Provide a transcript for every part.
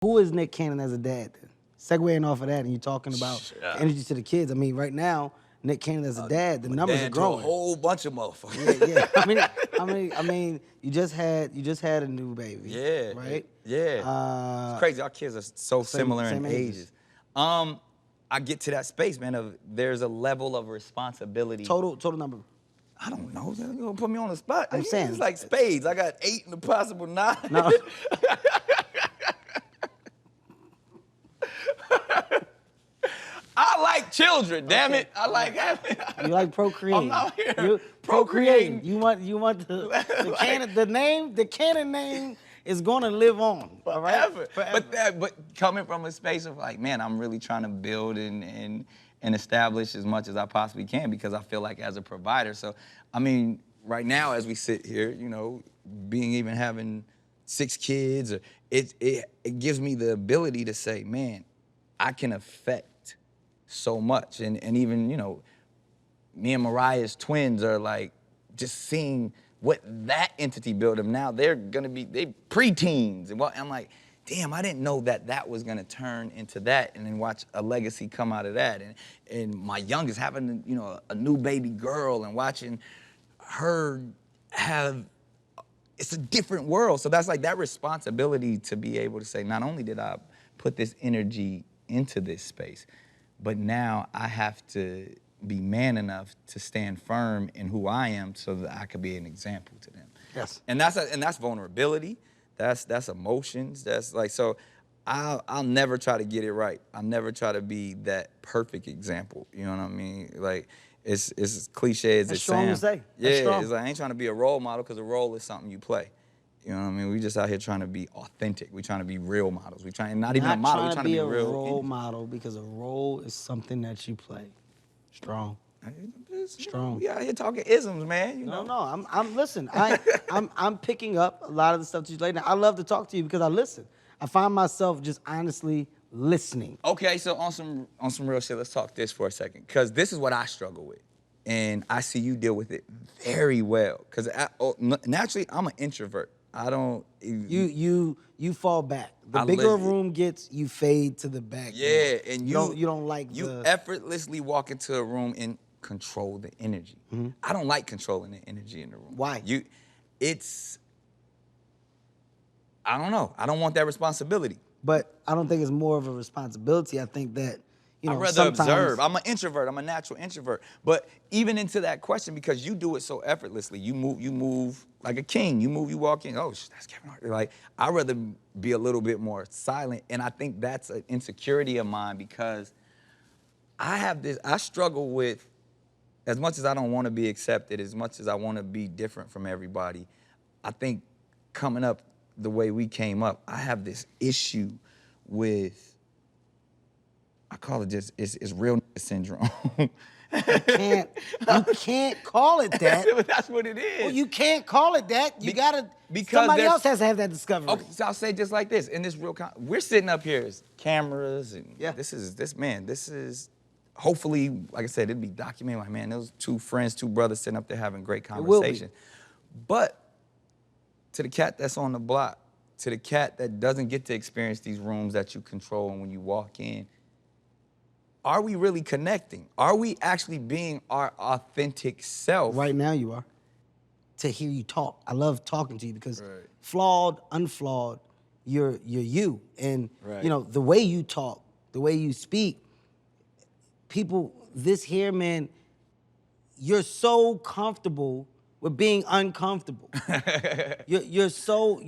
Who is Nick Cannon as a dad then? Segueing off of that, and you're talking about energy to the kids. I mean, right now, Nick Cannon as a dad, the numbers are growing. A whole bunch of motherfuckers. Yeah. I mean, you just had a new baby. Yeah. Right. Yeah. It's crazy. Our kids are so similar in ages. I get to that space, man. Of there's a level of responsibility. Total number. I don't know. You gonna put me on the spot? I'm saying it's like spades. I got 8 and a possible 9. No. I like children, damn it. I like having. You like procreating. I'm out here You're procreating. You want the Cannon, the Cannon name is gonna live on. All right? Forever. But coming from a space of like, man, I'm really trying to build and establish as much as I possibly can because I feel like as a provider. So, I mean, right now as we sit here, you know, having 6 kids, it gives me the ability to say, man, I can affect so much. And even, you know, me and Mariah's twins are like just seeing what that entity built them. Now they preteens. And I'm like, damn, I didn't know that was gonna turn into that and then watch a legacy come out of that. And my youngest having, you know, a new baby girl and watching her have, it's a different world. So that's like that responsibility to be able to say, not only did I put this energy into this space, but now I have to be man enough to stand firm in who I am so that I could be an example to them. Yes. And that's vulnerability. That's emotions. That's like, so I'll never try to get it right. I'll never try to be that perfect example. You know what I mean? Like, it's as cliche as it sounds. Strong to say. Yeah, strong. it's like I ain't trying to be a role model because a role is something you play. You know what I mean? We just out here trying to be authentic. We trying to be real models. We trying not even a model. We trying to be a real role model because a role is something that you play. Strong. Strong. We out here talking isms, man. You know? No. I'm picking up a lot of the stuff that you laid down. I love to talk to you because I listen. I find myself just honestly listening. Okay, so on some real shit, let's talk this for a second, because this is what I struggle with, and I see you deal with it very well. Because naturally, I'm an introvert. I don't. You fall back. The bigger a room gets, you fade to the back. Yeah, and you don't like you effortlessly walk into a room and control the energy. Mm-hmm. I don't like controlling the energy in the room. Why? I don't know. I don't want that responsibility. But I don't think it's more of a responsibility. I think that, you know, I'd rather observe. I'm an introvert. I'm a natural introvert. But even into that question, because you do it so effortlessly, you move like a king. You walk in, oh, that's Kevin Hart. Like, I'd rather be a little bit more silent. And I think that's an insecurity of mine because I struggle with, as much as I don't want to be accepted, as much as I want to be different from everybody, I think coming up the way we came up, I have this issue with, I call it just, it's real syndrome. You can't call it that. That's what it is. Well, you can't call it that. You gotta, somebody else has to have that discovery. Okay, so I'll say just like this, in this we're sitting up here as cameras, and this is, hopefully, like I said, it'd be documented, like, man, those 2 friends, 2 brothers sitting up there having great conversation. But to the cat that's on the block, to the cat that doesn't get to experience these rooms that you control and when you walk in, are we really connecting? Are we actually being our authentic self? Right now you are. To hear you talk. I love talking to you because flawed, unflawed, you're you. And you know, the way you talk, the way you speak, people, this here, man, you're so comfortable with being uncomfortable. you're so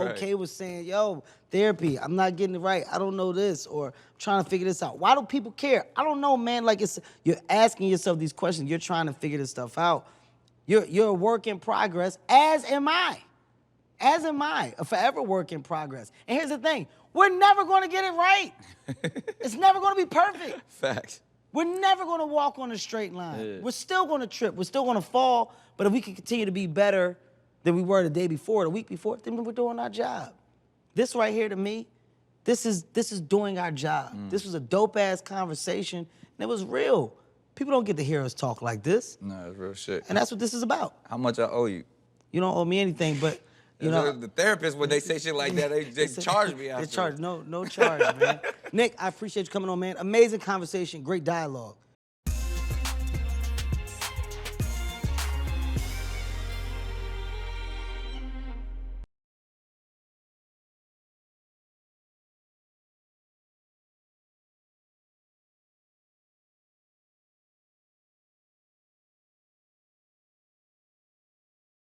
okay with saying, yo, therapy, I'm not getting it right. I don't know this, or I'm trying to figure this out. Why do people care? I don't know, man. Like, you're asking yourself these questions. You're trying to figure this stuff out. You're a work in progress, as am I. As am I, a forever work in progress. And here's the thing, we're never gonna get it right. It's never gonna be perfect. Facts. We're never gonna walk on a straight line. Yeah. We're still gonna trip, we're still gonna fall, but if we can continue to be better than we were the day before, the week before, then we're doing our job. This right here to me, this is doing our job. This was a dope-ass conversation, and it was real. People don't get to hear us talk like this. No, it's real shit. And that's what this is about. How much I owe you? You don't owe me anything, but You know, the therapist, when they say shit like that, they charge me after. They charge, no charge, man. Nick, I appreciate you coming on, man. Amazing conversation, great dialogue.